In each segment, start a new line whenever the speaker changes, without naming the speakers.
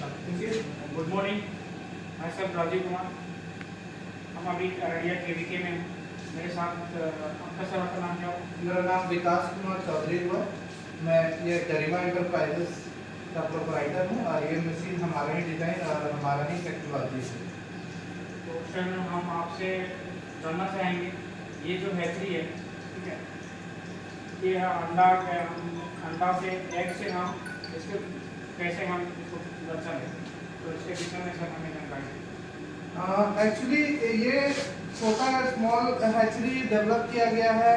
Good morning, मैं सब राजीव कुमार। हम अभी अररिया केवीके में हैं। मेरे साथ आपका सर का नाम क्या हो?
मेरा नाम विकास कुमार चौधरी हुआ। मैं ये गरिमा एंटरप्राइजेस का प्रोपराइटर हूँ और ये मशीन हमारा ही डिज़ाइन और हमारा ही टेक्नोलॉजी है।
तो सर हम आपसे जानना चाहेंगे, ये जो हैचरी है, ठीक है, ये अंडा से एग से हम इसके कैसे हम इसको बच्चा लें, तो इसके विषय में सर हमें जानकारी।
एक्चुअली ये छोटा स्मॉल हैचरी डेवलप किया गया है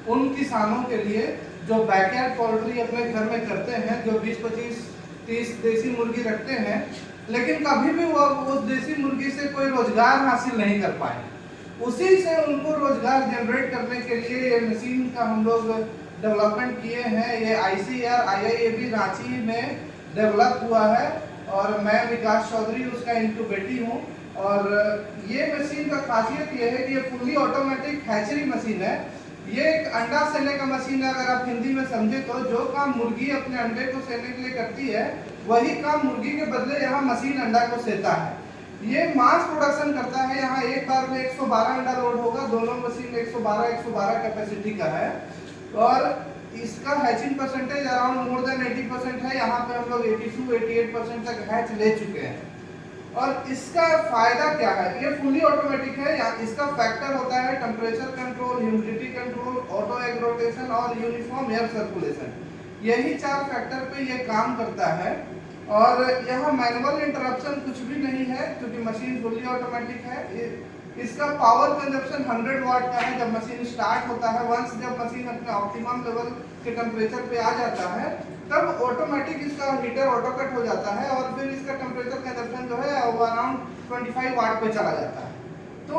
उन किसानों के लिए जो बैकयार्ड पोल्ट्री अपने घर में करते हैं, जो 20, 25, 30 देसी मुर्गी रखते हैं, लेकिन कभी भी वो उस देसी मुर्गी से कोई रोजगार हासिल नहीं कर पाए। उसी से उनको रोजगार जनरेट करने के लिए ये मशीन का हम लोग डेवलपमेंट किए हैं। ये ICAR IIAB रांची में डेवलप हुआ है और मैं विकास चौधरी उसका इनक्यूबेटी हूँ। और ये मशीन का खासियत ये है कि ये फुल्ली ऑटोमेटिक हैचरी मशीन है। ये एक अंडा सेने का मशीन है। अगर आप हिंदी में समझे तो जो काम मुर्गी अपने अंडे को सेने के लिए करती है, वही काम मुर्गी के बदले यहाँ मशीन अंडा को सेता है। ये मास प्रोडक्शन करता है। यहाँ एक बार में 112 अंडा लोड होगा। दोनों मशीन 112 कैपेसिटी का है और इसका hatching percentage around more than 80% है। यहाँ पे हम लोग 82-88% तक हैच ले चुके हैं। और इसका फायदा क्या है? ये फुली ऑटोमेटिक है। इसका फैक्टर होता है temperature control, humidity control, auto egg rotation और यूनिफॉर्म एयर सर्कुलेशन। यही 4 फैक्टर पे ये काम करता है। और यहाँ मैनुअल इंटरप्शन कुछ भी नहीं है क्योंकि मशीन फुली ऑटोमेटिक है। इसका पावर कंजप्शन 100 वाट का है जब मशीन स्टार्ट होता है। वंस जब मशीन अपने ऑप्टिमम लेवल के टेम्परेचर पे आ जाता है, तब ऑटोमेटिक इसका हीटर ऑटो कट हो जाता है और फिर इसका टेम्परेचर कंजप्शन जो है वो अराउंड 25 वाट पे चला जाता है। तो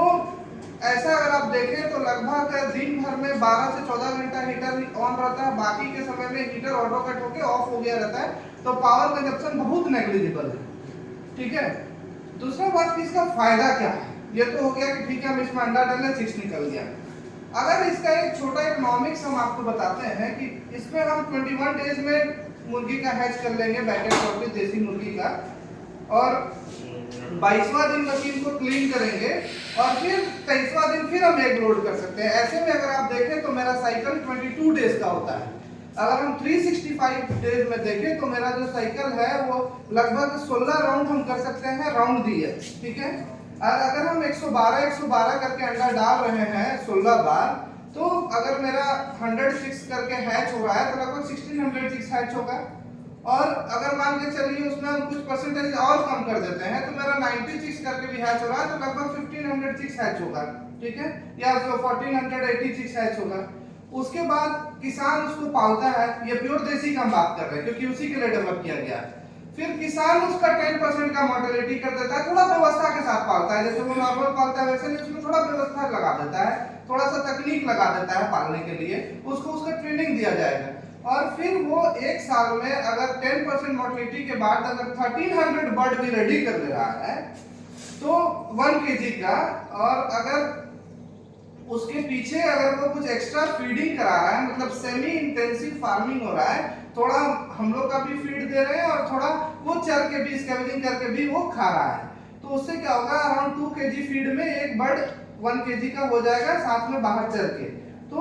ऐसा अगर आप देखें तो लगभग दिन भर में 12 से 14 घंटा हीटर ऑन रहता है। बाकी के समय में हीटर ऑटो कट होकर ऑफ हो गया रहता है। तो पावर कंजप्शन बहुत नेग्लिजिबल है। ठीक है। दूसरा बात कि इसका फायदा क्या है? ये तो हो गया कि ठीक है हम इसमें अंडा डालने 6 निकल गया। अगर इसका एक छोटा इकोनॉमिक्स हम आपको बताते हैं कि इसमें हम 21 डेज में मुर्गी का हैच कर लेंगे, बैकेट पोल्ट्री देसी मुर्गी का, और 22वां दिन मशीन को क्लीन करेंगे और फिर 23वां दिन फिर हम एग लोड कर सकते हैं। ऐसे में अगर आप देखें तो मेरा साइकिल 22 डेज का होता है। अगर हम 365 डेज में देखें तो मेरा जो साइकिल है वो लगभग 16 राउंड हम कर सकते हैं, राउंड दिए। ठीक है। और अगर हम 112 करके अंडा डाल रहे हैं 16 बार, तो अगर मेरा 106 करके हैच हो रहा है तो लगभग 1606 हैच होगा। और अगर मान के चलिए उसमें हम कुछ परसेंटेज और कम कर देते हैं तो मेरा 96 करके भी हैच हो रहा है तो लगभग 1506 हैच होगा। ठीक है, या 1486 हैच होगा। उसके बाद किसान उसको पालता है। ये प्योर देसी का हम बात कर रहे हैं क्योंकि उसी के लिए डेवलप किया गया है। फिर किसान उसका 10% का मोर्टेलिटी कर देता है, थोड़ा व्यवस्था के साथ पालता है। जैसे वो नॉर्मल पालता है वैसे नहीं, उसमें थोड़ा व्यवस्था लगा देता है, थोड़ा सा तकनीक लगा देता है पालने के लिए। उसको उसका ट्रेनिंग दिया जाएगा और फिर वो 1 साल में अगर 10% मोर्टेलिटी के बाद अगर 1300 बर्ड भी रेडी कर ले रहा है तो 1 kg का, और अगर उसके पीछे अगर वो कुछ एक्स्ट्रा फीडिंग करा रहा है, मतलब सेमी इंटेंसिव फार्मिंग हो रहा है, थोड़ा हम लोग का भी फीड दे रहे हैं और थोड़ा वो चर के भी स्कैवेजिंग करके भी वो खा रहा है, तो उससे क्या होगा, अराउंड 2 kg फीड में एक बर्ड 1 kg का हो जाएगा साथ में बाहर चर के। तो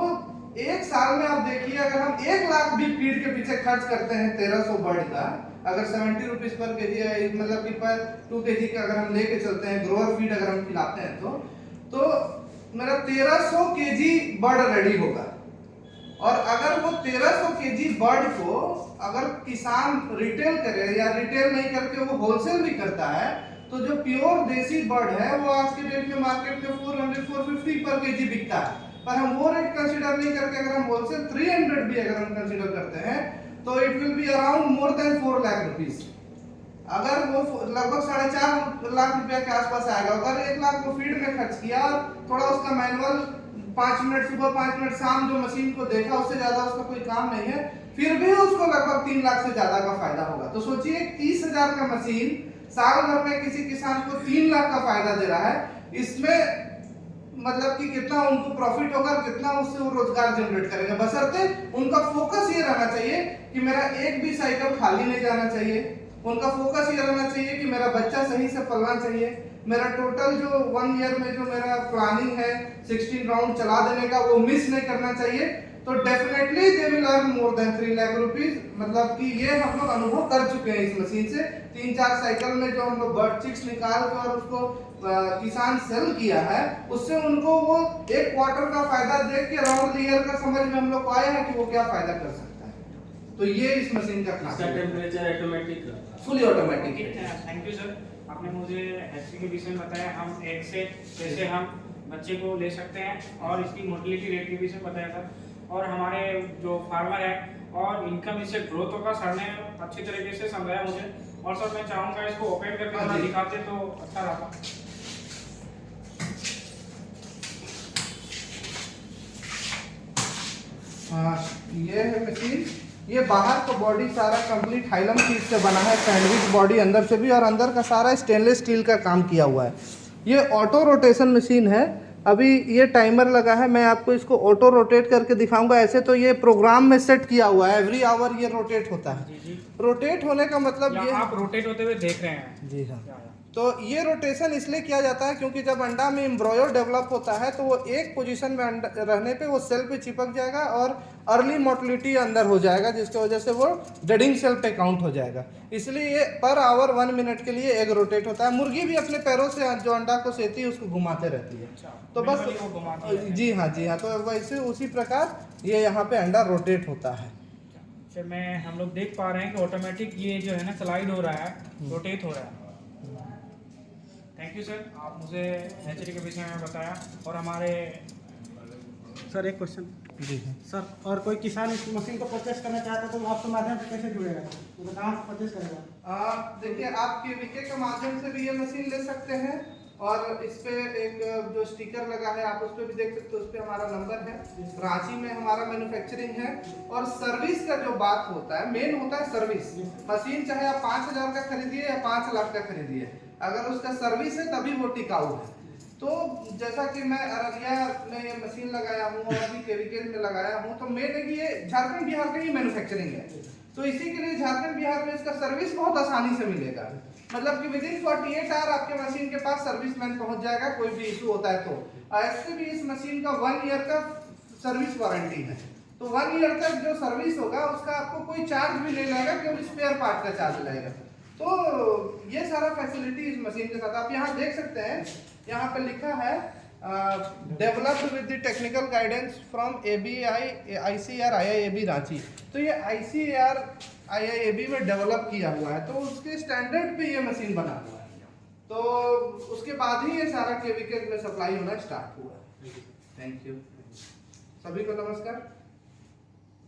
1 साल में आप देखिए अगर हम 1 लाख भी फीड के पीछे खर्च करते हैं 1300 बर्ड का, अगर 70 रुपीज पर kg है, मतलब कि पर 2 kg का अगर हम लेके चलते हैं ग्रोअर फीड अगर हम खिलाते हैं तो मेरा 1300 kg बर्ड रेडी होगा। और अगर वो 1300 kg बर्ड को अगर किसान रिटेल करे या रिटेल नहीं करके वो होलसेल भी करता है, तो जो प्योर देसी बर्ड है वो आज के डेट में मार्केट में 400-450 पर kg बिकता है। पर हम वो रेट कंसीडर नहीं करके अगर हम होलसेल 300 भी अगर हम कंसीडर करते हैं तो it will be around more than 4 lakh rupees. अगर वो लगभग 4.5 लाख रुपया के आसपास आएगा। अगर 1 लाख को फीड में खर्च किया और थोड़ा उसका मैनुअल 5 मिनट सुबह 5 मिनट शाम जो मशीन को देखा, उससे ज्यादा उसका कोई काम नहीं है, फिर भी उसको लगभग 3 लाख से ज्यादा का फायदा होगा। तो सोचिए 30,000 का मशीन साल भर में किसी किसान को 3 लाख का फायदा दे रहा है। इसमें मतलब कि कितना उनको प्रॉफिट होगा, कितना उससे वो रोजगार जनरेट करेगा, बशर्ते उनका फोकस ये रहना चाहिए कि मेरा एक भी साइकिल खाली नहीं जाना चाहिए। उनका फोकस ये रहना चाहिए कि मेरा बच्चा सही से पलना चाहिए, मेरा टोटल जो 1 ईयर में जो मेरा प्लानिंग है 16 राउंड चला देने का वो मिस नहीं करना चाहिए। तो definitely they will earn more than 3 lakh rupees. मतलब कि ये हम लोग अनुभव कर चुके हैं इस मशीन से। 3-4 साइकिल में जो हम लोग बर्ड चिक्स निकाल के और उसको किसान सेल किया है, उससे उनको वो 1 क्वार्टर का फायदा देख के अराउंड ईयर का समझ में हम लोग को आया है कि वो क्या फायदा कर सकता है। तो ये इस मशीन का खासियत है।
Temperature automatic,
fully automatic.
Thank you sir, आपने मुझे हैचरी के विषय में बताया, हम एग से कैसे हम बच्चे को ले सकते हैं और इसकी मोटिलिटी रेट के विषय में बताया सर। और हमारे जो फार्मर है और इनकम इससे ग्रोथ होगा, सर ने अच्छी तरीके से समझाया मुझे। और सर मैं चाहूँगा इसको ओपन करके थोड़ा दिखाते तो अच्छा रहता।
ये है मशीन। ये बाहर का बॉडी सारा कंप्लीट हाइलम चीज से बना है, सैंडविच बॉडी अंदर से भी, और अंदर का सारा स्टेनलेस स्टील का काम किया हुआ है। ये ऑटो रोटेशन मशीन है। अभी ये टाइमर लगा है, मैं आपको इसको ऑटो रोटेट करके दिखाऊंगा। ऐसे तो ये प्रोग्राम में सेट किया हुआ है, एवरी आवर ये रोटेट होता है।
जी जी,
रोटेट होने का मतलब ये
आप रोटेट होते हुए देख रहे हैं।
जी हाँ। तो ये रोटेशन इसलिए किया जाता है क्योंकि जब अंडा में एम्ब्रॉयो डेवलप होता है तो वो एक पोजीशन में रहने पे वो सेल पे चिपक जाएगा और अर्ली मोटिलिटी अंदर हो जाएगा, जिसकी वजह से वो डेडिंग सेल पे काउंट हो जाएगा। इसलिए ये पर आवर 1 मिनट के लिए एग रोटेट होता है। मुर्गी भी अपने पैरों से जो अंडा को सेती है उसको घुमाते रहती है। तो बस जी हाँ, जी हाँ। तो वैसे उसी प्रकार ये यहाँ पे अंडा रोटेट होता है।
फिर मैं हम लोग देख पा रहे हैं कि ऑटोमेटिक ये जो है ना स्लाइड हो रहा है, रोटेट हो रहा है। थैंक यू सर, आप मुझे हैचरी के विषय में बताया। और हमारे
सर एक क्वेश्चन
जी
सर, और कोई किसान इस मशीन को परचेस करना चाहता है तो वो आपके माध्यम से कैसे जुड़ेगा, तो कहाँ से परचेस करेगा?
देखिए, आप केवीके के माध्यम से भी ये मशीन ले सकते हैं। और इस पे एक जो स्टिकर लगा है आप उस पे भी देख सकते हो, उस पे हमारा नंबर है। रांची में हमारा मैन्युफैक्चरिंग है। और सर्विस का जो बात होता है, मेन होता है सर्विस। मशीन चाहे आप 5,000 का खरीदिए या 5 लाख का खरीदिए, अगर उसका सर्विस है तभी वो टिकाऊ है। तो जैसा कि मैं अररिया में ये मशीन लगाया हूँ और अभी केवीके में लगाया हूँ, तो मेन है कि ये झारखंड बिहार का ही मैन्युफैक्चरिंग है। तो इसी के लिए झारखंड बिहार में इसका सर्विस बहुत आसानी से मिलेगा। मतलब कि विदिन 48 आवर आपके मशीन के पास सर्विसमैन पहुंच जाएगा, कोई भी इशू होता है तो। ऐसे भी इस मशीन का 1 ईयर का सर्विस वारंटी है। तो 1 ईयर तक जो सर्विस होगा उसका आपको कोई चार्ज भी नहीं लगेगा, केवल स्पेयर पार्ट का चार्ज लगेगा। तो ये सारा फैसिलिटी इस मशीन के साथ आप यहाँ देख सकते हैं। यहाँ पे लिखा है developed with the technical guidance from ABI ICAR IIAB Ranchi. तो ये ICAR IIAB में डेवलप किया हुआ है, तो उसके स्टैंडर्ड पे ये मशीन बना हुआ है। तो उसके बाद ही ये सारा केवीके में सप्लाई होना स्टार्ट हुआ है। थैंक यू सभी को। नमस्कार।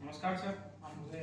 नमस्कार सर, आप मुझे